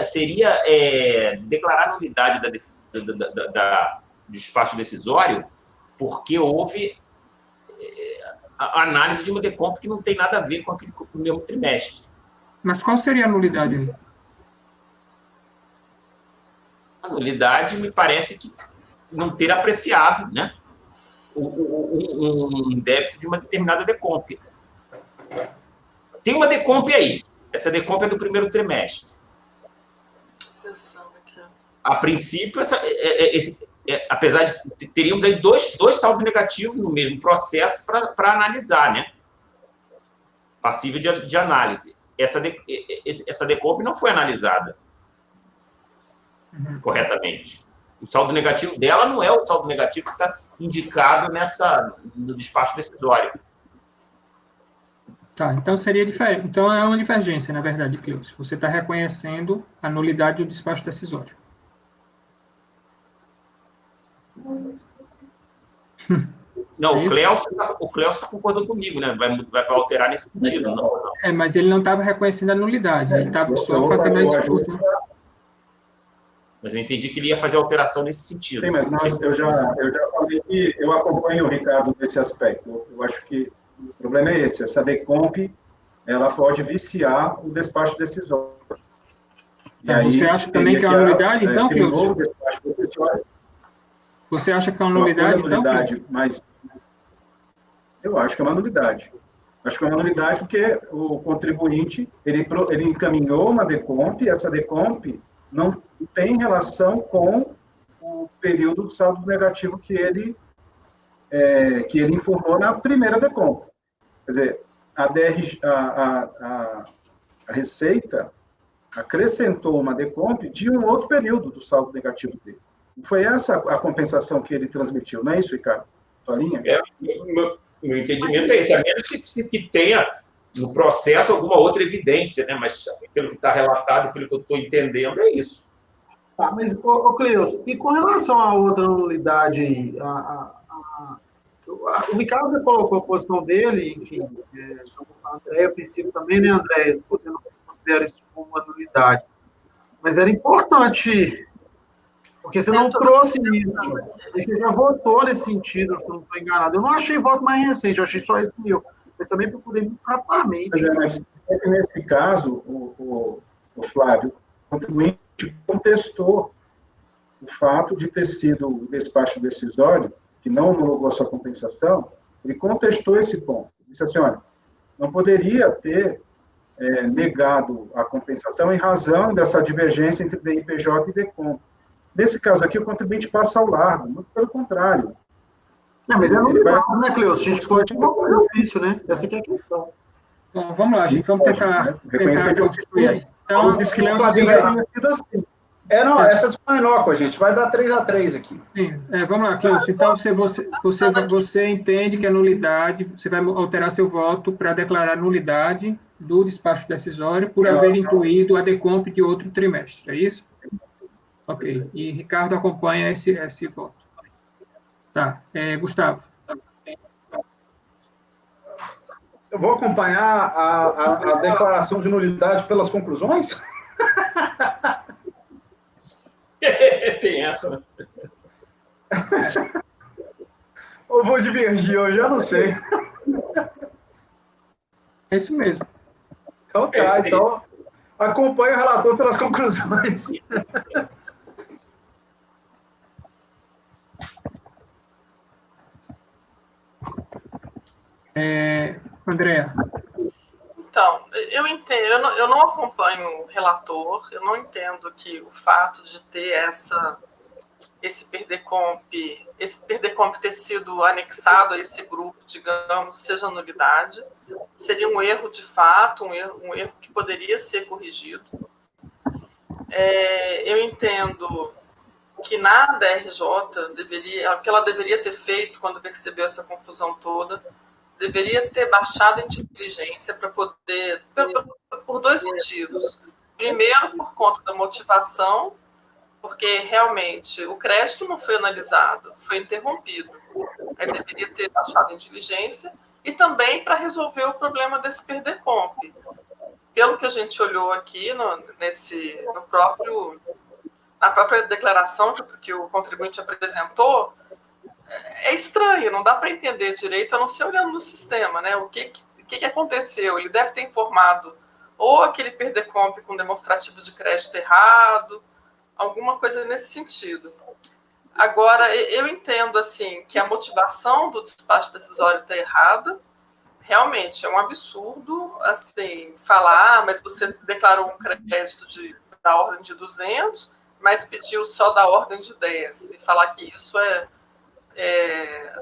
declarar nulidade do despacho decisório porque houve a análise de uma decomp que não tem nada a ver com o mesmo trimestre. Mas qual seria a nulidade aí? A nulidade me parece que não ter apreciado, né, um débito de uma determinada decomp. Tem uma decomp aí. Essa decomp é do primeiro trimestre. A princípio, apesar de teríamos aí dois saldos negativos no mesmo processo para analisar, né? Passível de análise. Essa decomp não foi analisada corretamente. O saldo negativo dela não é o saldo negativo que está indicado no despacho decisório. Tá, então seria diferente. Então é uma divergência, na verdade, Cleucio. Você está reconhecendo a nulidade do despacho decisório. Não, o Cleucio está concordando comigo, né? Vai alterar nesse sentido. Não. Mas ele não estava reconhecendo a nulidade, ele estava só fazendo a expulsão. Mas eu entendi que ele ia fazer alteração nesse sentido. Sim, mas eu já falei que eu acompanho o Ricardo nesse aspecto. Eu acho que o problema é esse. Essa decomp, ela pode viciar o despacho decisório. Você acha também que é uma nulidade, então, Cleucio? Você acha que é uma nulidade, então? Mas eu acho que é uma nulidade. Acho que é uma nulidade porque o contribuinte, ele encaminhou uma decomp, e essa decomp não tem relação com o período do saldo negativo que ele informou na primeira decomp. Quer dizer, a Receita acrescentou uma decomp de um outro período do saldo negativo dele. Foi essa a compensação que ele transmitiu, não é isso, Ricardo? Tua linha? Meu entendimento é esse, a menos que tenha no processo alguma outra evidência, né? Mas pelo que está relatado, pelo que eu estou entendendo, é isso. Tá, mas, Cleucio, e com relação à outra nulidade aí, o Ricardo já colocou a posição dele, enfim, a Andréia, a princípio também, né, Andréia, se você não considera isso como uma nulidade. Mas era importante, porque você não trouxe isso, você já votou nesse sentido, se eu não estou enganado. Eu não achei voto mais recente, eu achei só esse meu, mas também procurei muito rapidamente. Mas nesse caso, o Flávio, o contribuinte contestou o fato de ter sido o despacho decisório, que não homologou a sua compensação, ele contestou esse ponto. Disse assim, olha, não poderia ter negado a compensação em razão dessa divergência entre DIPJ e DECOM. Nesse caso aqui, o contribuinte passa ao largo, muito pelo contrário. Não, mas é nulidade, né, Cleucio? A gente discute um pouco mais difícil, né? Essa aqui é a questão. Bom, vamos lá, gente. Vamos tentar Reconhecer que eu construir. Então, Então, disse que o Cleôncio, Vladimir tinha sido assim. Não, essa discussão é inócua, gente. Vai dar 3-3 aqui. sim, vamos lá, Cleôncio. Então, você entende que a nulidade, você vai alterar seu voto para declarar nulidade do despacho decisório por haver incluído a decomp de outro trimestre, é isso? Ok. E Ricardo acompanha esse voto. Tá. Gustavo. Eu vou acompanhar a declaração de nulidade pelas conclusões? Tem essa, né? Ou vou divergir? Eu já não sei. É isso mesmo. Então tá, então acompanho o relator pelas conclusões. Andréa. Então, eu entendo, eu não acompanho o relator, eu não entendo que o fato de ter esse PERDECOMP ter sido anexado a esse grupo, digamos, seja nulidade. Seria um erro de fato, um erro que poderia ser corrigido. Eu entendo que na DRJ, o que ela deveria ter feito quando percebeu essa confusão toda, deveria ter baixado a inteligência para poder, por dois motivos. Primeiro, por conta da motivação, porque realmente o crédito não foi analisado, foi interrompido. Aí deveria ter baixado a inteligência, e também para resolver o problema desse PERDECOMP. Pelo que a gente olhou aqui na própria declaração que o contribuinte apresentou, é estranho, não dá para entender direito, a não ser olhando no sistema, né? O que aconteceu? Ele deve ter informado ou aquele PERDECOMP com demonstrativo de crédito errado, alguma coisa nesse sentido. Agora, eu entendo assim que a motivação do despacho decisório está errada. Realmente é um absurdo assim falar, mas você declarou um crédito da ordem de 200, mas pediu só da ordem de 10, e falar que isso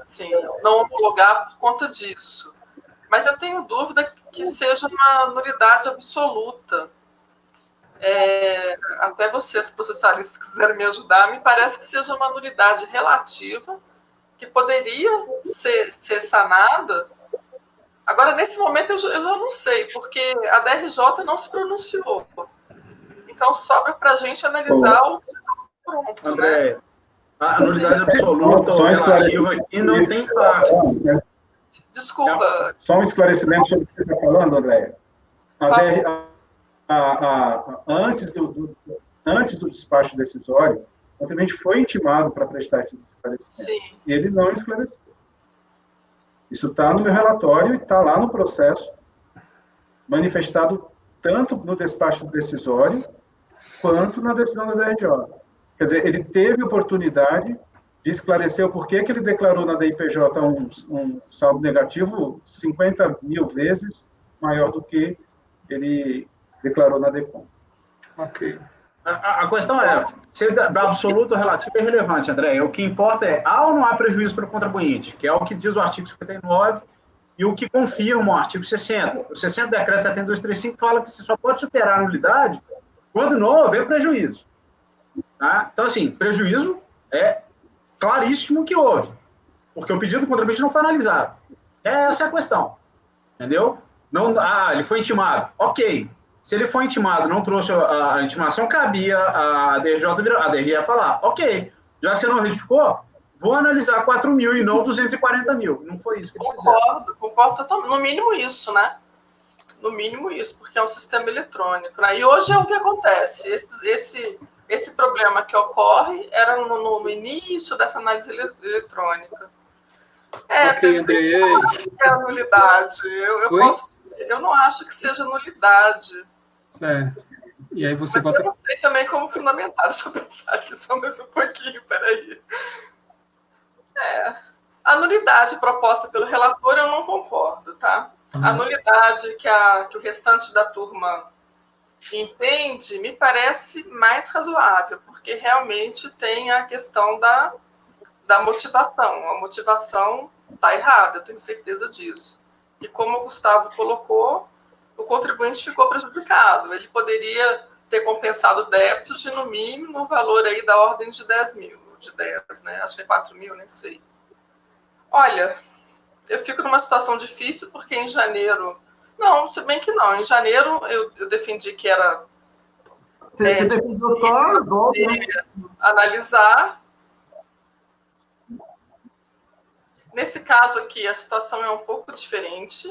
assim, não homologar por conta disso. Mas eu tenho dúvida que seja uma nulidade absoluta. Até vocês, processualistas, quiserem me ajudar, me parece que seja uma nulidade relativa que poderia ser sanada. Agora, nesse momento, eu já não sei, porque a DRJ não se pronunciou. Então, sobra para a gente analisar o pronto, André, né? A nulidade absoluta ou relativa aqui não tem impacto. Desculpa. Só um esclarecimento sobre o que você está falando, André. Antes do despacho decisório, o contribuinte foi intimado para prestar esses esclarecimentos. Sim. E ele não esclareceu. Isso está no meu relatório e está lá no processo, manifestado tanto no despacho decisório quanto na decisão da DRJ. Quer dizer, ele teve oportunidade de esclarecer o porquê que ele declarou na DIPJ um saldo negativo 50 mil vezes maior do que ele declarou na DECOM. Ok. A questão se da absoluto ou relativo é relevante, André. O que importa há ou não há prejuízo para o contribuinte, que é o que diz o artigo 59 e o que confirma o artigo 60. O 60 do decreto 7235 fala que você só pode superar a nulidade quando não houver prejuízo. Tá? Então, assim, prejuízo é claríssimo que houve, porque o pedido do contribuinte não foi analisado. Essa é a questão, entendeu? Não, ele foi intimado. Ok. Se ele foi intimado, não trouxe a intimação, cabia a DRJ ia falar, ok, já que você não retificou, vou analisar 4 mil e não 240 mil. Não foi isso que eles fizeram. Concordo totalmente. No mínimo isso, né? No mínimo isso, porque é um sistema eletrônico. Né? E hoje é o que acontece. Esse problema que ocorre era no início dessa análise eletrônica. Ok, André. É a nulidade. Eu não acho que seja nulidade. E aí você vota... Eu não sei também como fundamentar. Deixa eu pensar aqui só mais um pouquinho, peraí. A nulidade proposta pelo relator eu não concordo, tá? A nulidade que o restante da turma entende me parece mais razoável, porque realmente tem a questão da motivação. A motivação está errada, eu tenho certeza disso. E como o Gustavo colocou, contribuinte ficou prejudicado. Ele poderia ter compensado débitos de, no mínimo, um valor aí da ordem de 10 mil, de 10, né? Acho que é 4 mil, nem sei. Olha, eu fico numa situação difícil, porque em janeiro... Não, se bem que não. Em janeiro, eu defendi que era... Você defendeu só, analisar. Nesse caso aqui, a situação é um pouco diferente.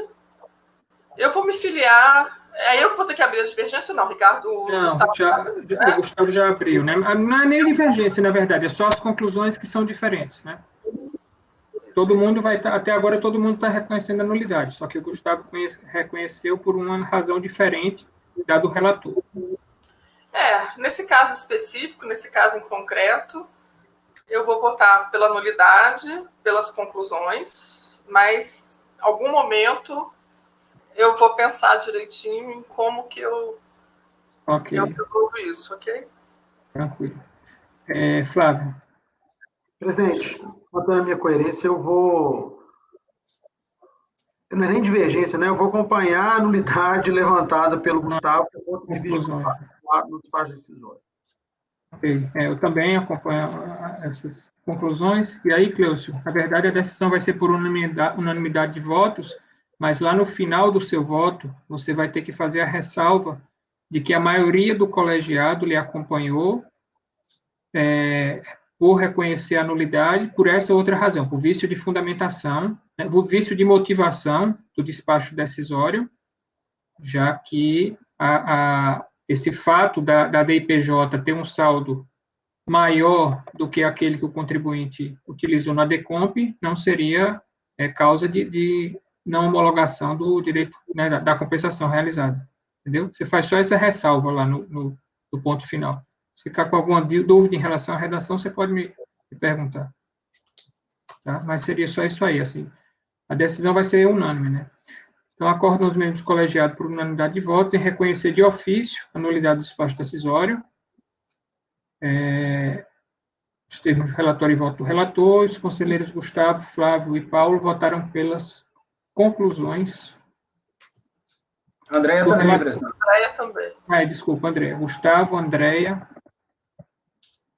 Eu vou me filiar... É eu que vou ter que abrir a divergência? Não, Ricardo? Não, o Gustavo já abriu, né? Não é nem divergência, na verdade, é só as conclusões que são diferentes, né? Todo mundo vai estar, até agora todo mundo está reconhecendo a nulidade, só que o Gustavo reconheceu por uma razão diferente da do relator. Nesse caso específico, nesse caso em concreto, eu vou votar pela nulidade, pelas conclusões, mas em algum momento eu vou pensar direitinho em como que eu resolvo isso, ok? Tranquilo. Flávio. Presidente, mantendo a minha coerência, eu vou... Não é nem divergência, né? Eu vou acompanhar a nulidade levantada pelo Gustavo, que eu vou no despacho decisório. Ok. Eu também acompanho essas conclusões. E aí, Cleucio, na verdade, a decisão vai ser por unanimidade de votos, mas lá no final do seu voto, você vai ter que fazer a ressalva de que a maioria do colegiado lhe acompanhou por reconhecer a nulidade, por essa outra razão, por vício de fundamentação, né, por vício de motivação do despacho decisório, já que esse fato da DIPJ ter um saldo maior do que aquele que o contribuinte utilizou na DECOMP, não seria causa de não homologação do direito, né, da compensação realizada. Entendeu? Você faz só essa ressalva lá no ponto final. Se ficar com alguma dúvida em relação à redação, você pode me perguntar. Tá? Mas seria só isso aí. Assim. A decisão vai ser unânime, né? Então, acordam os membros colegiados por unanimidade de votos em reconhecer de ofício a nulidade do despacho decisório. Os termos de relatório e voto do relator, os conselheiros Gustavo, Flávio e Paulo votaram pelas conclusões. Andréia também, presidente. Andréia também. Desculpa, Andréia. Gustavo, Andréia,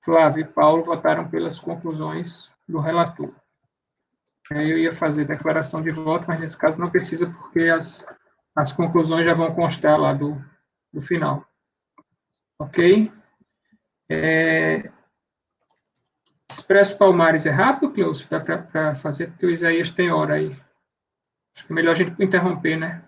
Flávio e Paulo votaram pelas conclusões do relator. Eu ia fazer declaração de voto, mas nesse caso não precisa, porque as conclusões já vão constar lá do final. Ok? Expresso Palmares é rápido, Cleucio? Dá para fazer, porque o Isaías tem hora aí. Acho que é melhor a gente interromper, né?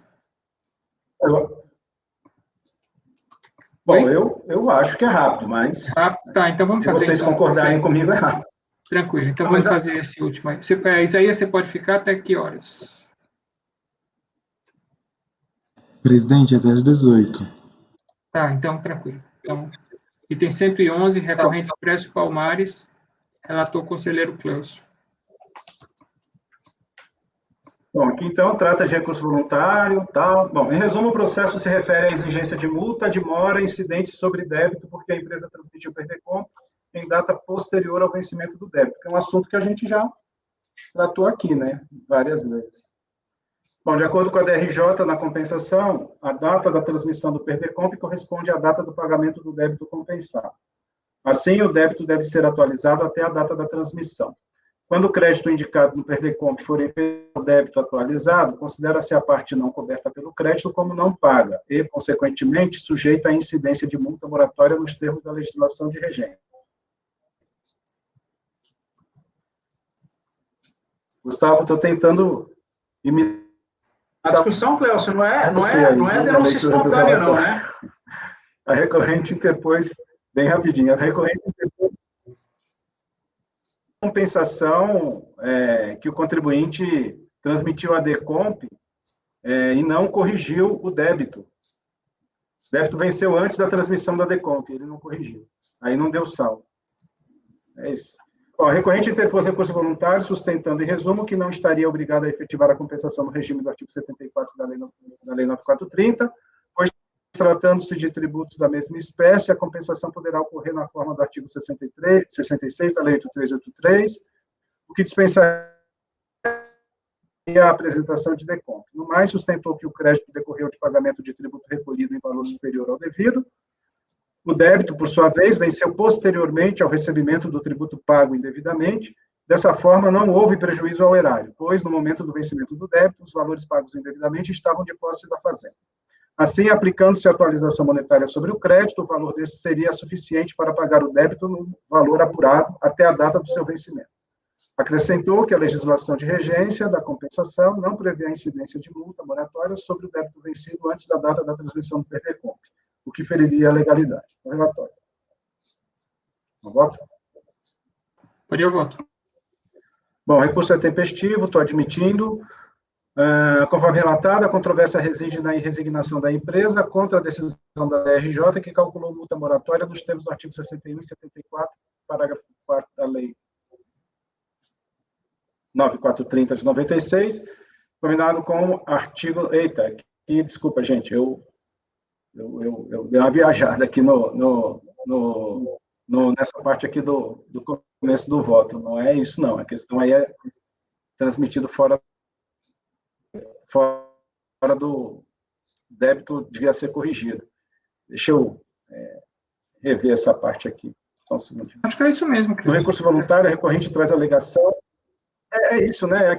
Bom, eu acho que é rápido, mas... Rápido, tá, então vamos fazer... Se vocês concordarem comigo, é rápido. Tranquilo, então vamos fazer esse último aí. Isaías, você pode ficar até que horas? Presidente, até às 18. Tá, então tranquilo. Então, item 111, recorrente expresso Palmares, relator conselheiro Cleucio. Bom, aqui então trata de recurso voluntário, tal. Bom, em resumo, o processo se refere à exigência de multa, de mora, incidente sobre débito, porque a empresa transmitiu PERDECOM em data posterior ao vencimento do débito, que é um assunto que a gente já tratou aqui, né, várias vezes. Bom, de acordo com a DRJ, na compensação, a data da transmissão do PERDECOM corresponde à data do pagamento do débito compensado. Assim, o débito deve ser atualizado até a data da transmissão. Quando o crédito indicado no PERDECOM for efetuado o débito atualizado, considera-se a parte não coberta pelo crédito como não paga e, consequentemente, sujeita à incidência de multa moratória nos termos da legislação de regência. Gustavo, estou tentando imitar... A discussão, Cleucio, não é denúncia espontânea, não, né? A recorrente interpôs, bem rapidinho, a recorrente interpôs compensação que o contribuinte transmitiu à DECOMP e não corrigiu o débito. O débito venceu antes da transmissão da DECOMP, ele não corrigiu. Aí não deu saldo. É isso. Bom, a recorrente interpôs recurso voluntário, sustentando, em resumo, que não estaria obrigado a efetivar a compensação no regime do artigo 74 da Lei 9430, pois, tratando-se de tributos da mesma espécie, a compensação poderá ocorrer na forma do artigo 66 da Lei 8383, o que dispensaria a apresentação de DECOMP. No mais, sustentou que o crédito decorreu de pagamento de tributo recolhido em valor superior ao devido. O débito, por sua vez, venceu posteriormente ao recebimento do tributo pago indevidamente. Dessa forma, não houve prejuízo ao erário, pois, no momento do vencimento do débito, os valores pagos indevidamente estavam de posse da fazenda. Assim, aplicando-se a atualização monetária sobre o crédito, o valor desse seria suficiente para pagar o débito no valor apurado até a data do seu vencimento. Acrescentou que a legislação de regência da compensação não prevê a incidência de multa moratória sobre o débito vencido antes da data da transmissão do PDCOMP, o que feriria a legalidade. O relatório. Não voto? Pode eu voto. Bom, recurso é tempestivo, estou admitindo. Conforme relatado, a controvérsia reside na resignação da empresa contra a decisão da DRJ, que calculou multa moratória nos termos do artigo 61 e 74, parágrafo 4º da Lei 9430 de 96, combinado com o artigo... Eita, aqui, desculpa, gente, eu dei uma viajada aqui nessa parte aqui do começo do voto. Não é isso, não. A questão aí é transmitido fora do débito, devia ser corrigido. Deixa eu rever essa parte aqui. Só um segundo. Acho que é isso mesmo, Cris. No recurso voluntário, a recorrente traz a alegação. É isso, né?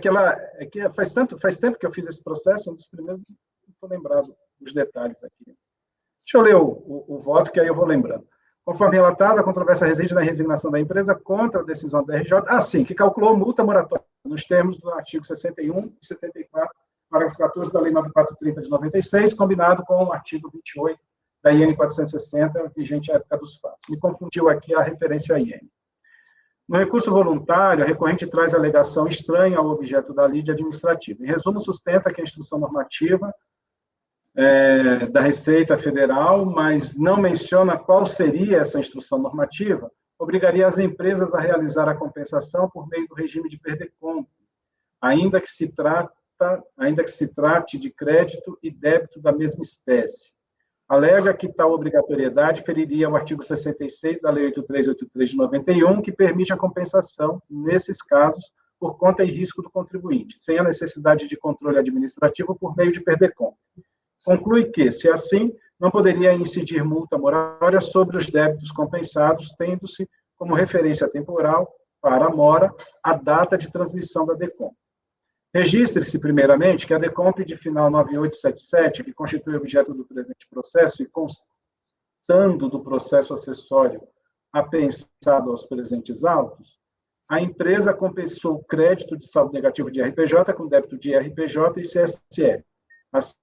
Faz tempo que eu fiz esse processo, um dos primeiros, não estou lembrado dos detalhes aqui. Deixa eu ler o voto, que aí eu vou lembrando. Conforme relatado, a controvérsia reside na resignação da empresa contra a decisão da RJ, que calculou multa moratória nos termos do artigo 61 e 74, parágrafo 14 da Lei 9430 de 96, combinado com o artigo 28 da IN 460, vigente à época dos fatos. Me confundiu aqui a referência à IN. No recurso voluntário, a recorrente traz alegação estranha ao objeto da lide administrativa. Em resumo, sustenta que a instrução normativa da Receita Federal, mas não menciona qual seria essa instrução normativa, obrigaria as empresas a realizar a compensação por meio do regime de PERDECOMP, ainda que se trate de crédito e débito da mesma espécie. Alega que tal obrigatoriedade feriria o artigo 66 da Lei 8383 de 91, que permite a compensação, nesses casos, por conta e risco do contribuinte, sem a necessidade de controle administrativo por meio de PERDECOMP. Conclui que, se assim, não poderia incidir multa moratória sobre os débitos compensados, tendo-se como referência temporal para a mora a data de transmissão da DECOMP. Registre-se, primeiramente, que a DECOMP de final 9877, que constitui objeto do presente processo e constando do processo acessório apensado aos presentes autos, a empresa compensou o crédito de saldo negativo de RPJ com débito de RPJ e CSS. Assim,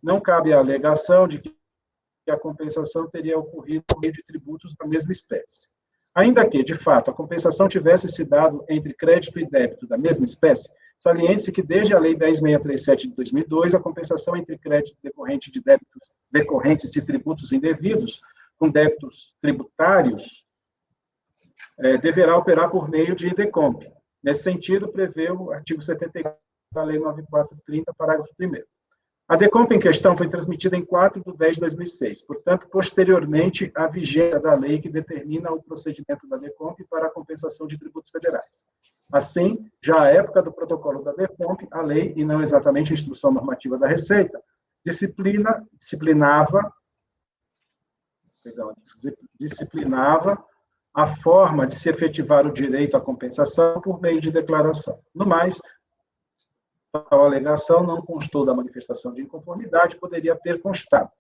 não cabe a alegação de que a compensação teria ocorrido por meio de tributos da mesma espécie. Ainda que, de fato, a compensação tivesse se dado entre crédito e débito da mesma espécie, saliente-se que, desde a Lei 10.637 de 2002, a compensação entre crédito decorrente de débitos decorrentes de tributos indevidos com débitos tributários deverá operar por meio de DECOMP. Nesse sentido, prevê o artigo 74 da Lei 9430, parágrafo 1º. A DECOMP em questão foi transmitida em 4/10/2006, portanto, posteriormente à vigência da lei que determina o procedimento da DECOMP para a compensação de tributos federais. Assim, já à época do protocolo da DECOMP, a lei, e não exatamente a instrução normativa da Receita, disciplinava a forma de se efetivar o direito à compensação por meio de declaração. No mais, tal alegação não constou da manifestação de inconformidade, poderia ter constado,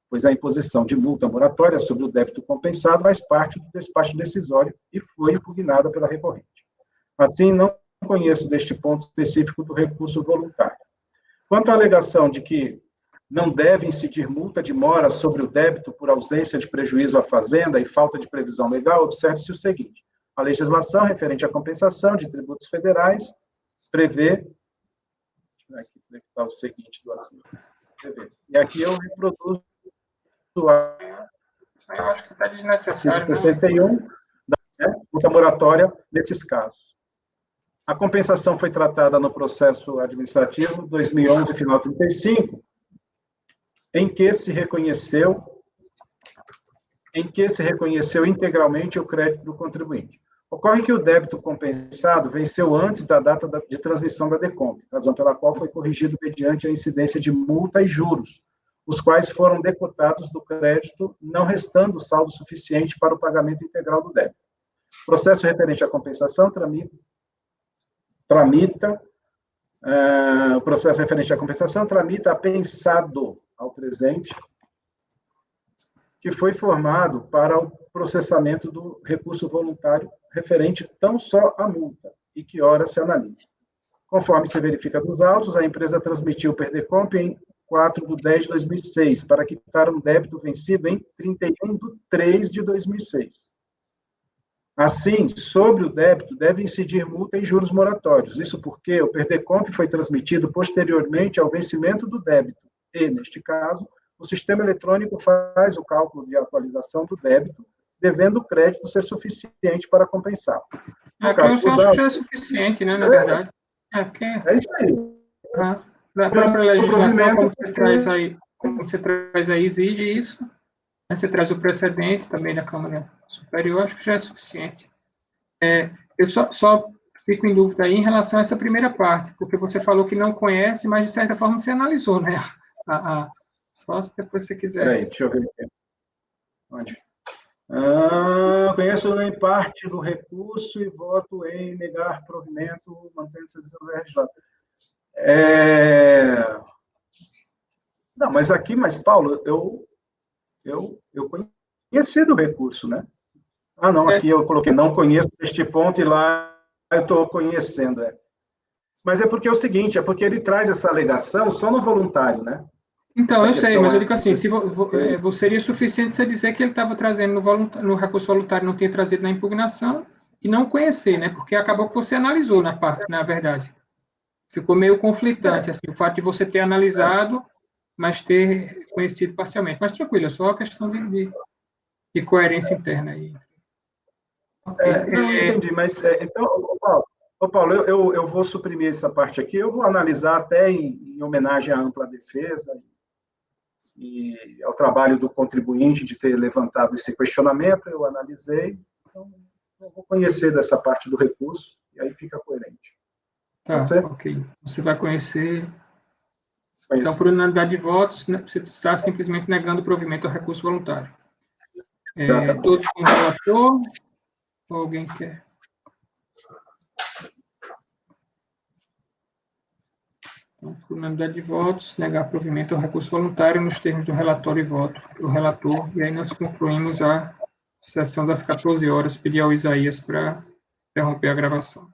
pois a imposição de multa moratória sobre o débito compensado faz parte do despacho decisório e foi impugnada pela recorrente. Assim, não conheço deste ponto específico do recurso voluntário. Quanto à alegação de que não deve incidir multa de mora sobre o débito por ausência de prejuízo à fazenda e falta de previsão legal, observe-se o seguinte: a legislação referente à compensação de tributos federais prevê... Aqui está o seguinte do assunto. E aqui eu reproduzo Eu acho que está desnecessário. 61, multa moratória nesses casos. A compensação foi tratada no processo administrativo 2011, final 35, em que se reconheceu integralmente o crédito do contribuinte. Ocorre que o débito compensado venceu antes da data de transmissão da DECOMP, razão pela qual foi corrigido mediante a incidência de multa e juros, os quais foram decurtados do crédito, não restando saldo suficiente para o pagamento integral do débito. O processo referente à compensação o processo referente à compensação tramita apensado ao presente, que foi formado para o processamento do recurso voluntário referente tão só à multa, e que ora se analisa. Conforme se verifica nos autos, a empresa transmitiu o PERDECOMP em 4/10/2006, para quitar um débito vencido em 31/3/2006. Assim, sobre o débito, deve incidir multa e juros moratórios. Isso porque o PERDECOMP foi transmitido posteriormente ao vencimento do débito e, neste caso, o sistema eletrônico faz o cálculo de atualização do débito, devendo o crédito ser suficiente para compensar. Eu acho que já é suficiente, né, na verdade. Porque É isso aí. da própria legislação, como você traz aí, exige isso. Você traz o precedente também da Câmara Superior, acho que já é suficiente. Eu só fico em dúvida aí em relação a essa primeira parte, porque você falou que não conhece, mas de certa forma você analisou, né? Só se depois você quiser. Peraí, deixa eu ver aqui. Onde? Conheço em parte do recurso e voto em negar provimento, mantendo-se do RJ. Não, mas Paulo, eu conheci do recurso, né? Não, aqui eu coloquei, não conheço este ponto, e lá eu estou conhecendo. Mas é porque é o seguinte, porque ele traz essa alegação só no voluntário, né? Então, eu sei, mas eu digo assim, seria suficiente você dizer que ele estava trazendo no recurso voluntário, não tinha trazido na impugnação, e não conhecer, né? Porque acabou que você analisou na verdade. Ficou meio conflitante, assim, o fato de você ter analisado, mas ter conhecido parcialmente. Mas tranquilo, é só uma questão de coerência interna aí. Não, entendi, mas então, Paulo, eu vou suprimir essa parte aqui, eu vou analisar até em homenagem à ampla defesa e ao trabalho do contribuinte de ter levantado esse questionamento, eu analisei, então eu vou conhecer dessa parte do recurso, e aí fica coerente. Tá, ok. Você vai conhecer. Então, por unanimidade de votos, né, você está simplesmente negando o provimento ao recurso voluntário. Todos com relator? Ou alguém quer? Então, por unanimidade de votos, negar provimento ao recurso voluntário nos termos do relatório e voto do relator. E aí nós concluímos a sessão das 14 horas. Pedir ao Isaías para interromper a gravação.